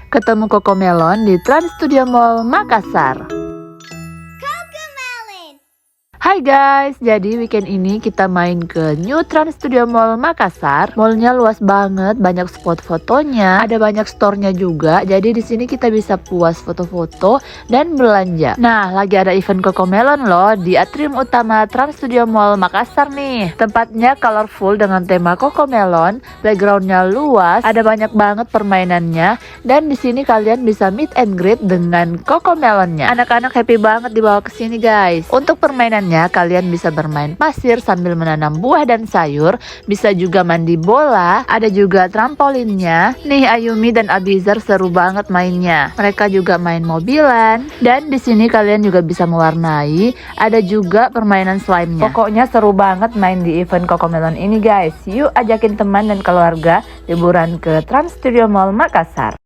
ketemu Cocomelon di Trans Studio Mall Makassar. Hai guys, jadi weekend ini kita main ke New Trans Studio Mall Makassar. Mallnya luas banget, banyak spot fotonya, ada banyak store-nya juga. Jadi di sini kita bisa puas foto-foto dan belanja. Nah, lagi ada event Cocomelon loh di atrium utama Trans Studio Mall Makassar nih. Tempatnya colorful dengan tema Cocomelon, backgroundnya luas, ada banyak banget permainannya. Dan di sini kalian bisa meet and greet dengan Cocomelonnya. Anak-anak happy banget dibawa ke sini guys. Untuk permainannya kalian bisa bermain pasir sambil menanam buah dan sayur, bisa juga mandi bola, ada juga trampolinnya. Nih Ayumi dan Abizar seru banget mainnya. Mereka juga main mobilan dan di sini kalian juga bisa mewarnai, ada juga permainan slime-nya. Pokoknya seru banget main di event Cocomelon ini guys. Yuk ajakin teman dan keluarga liburan ke Trans Studio Mall Makassar.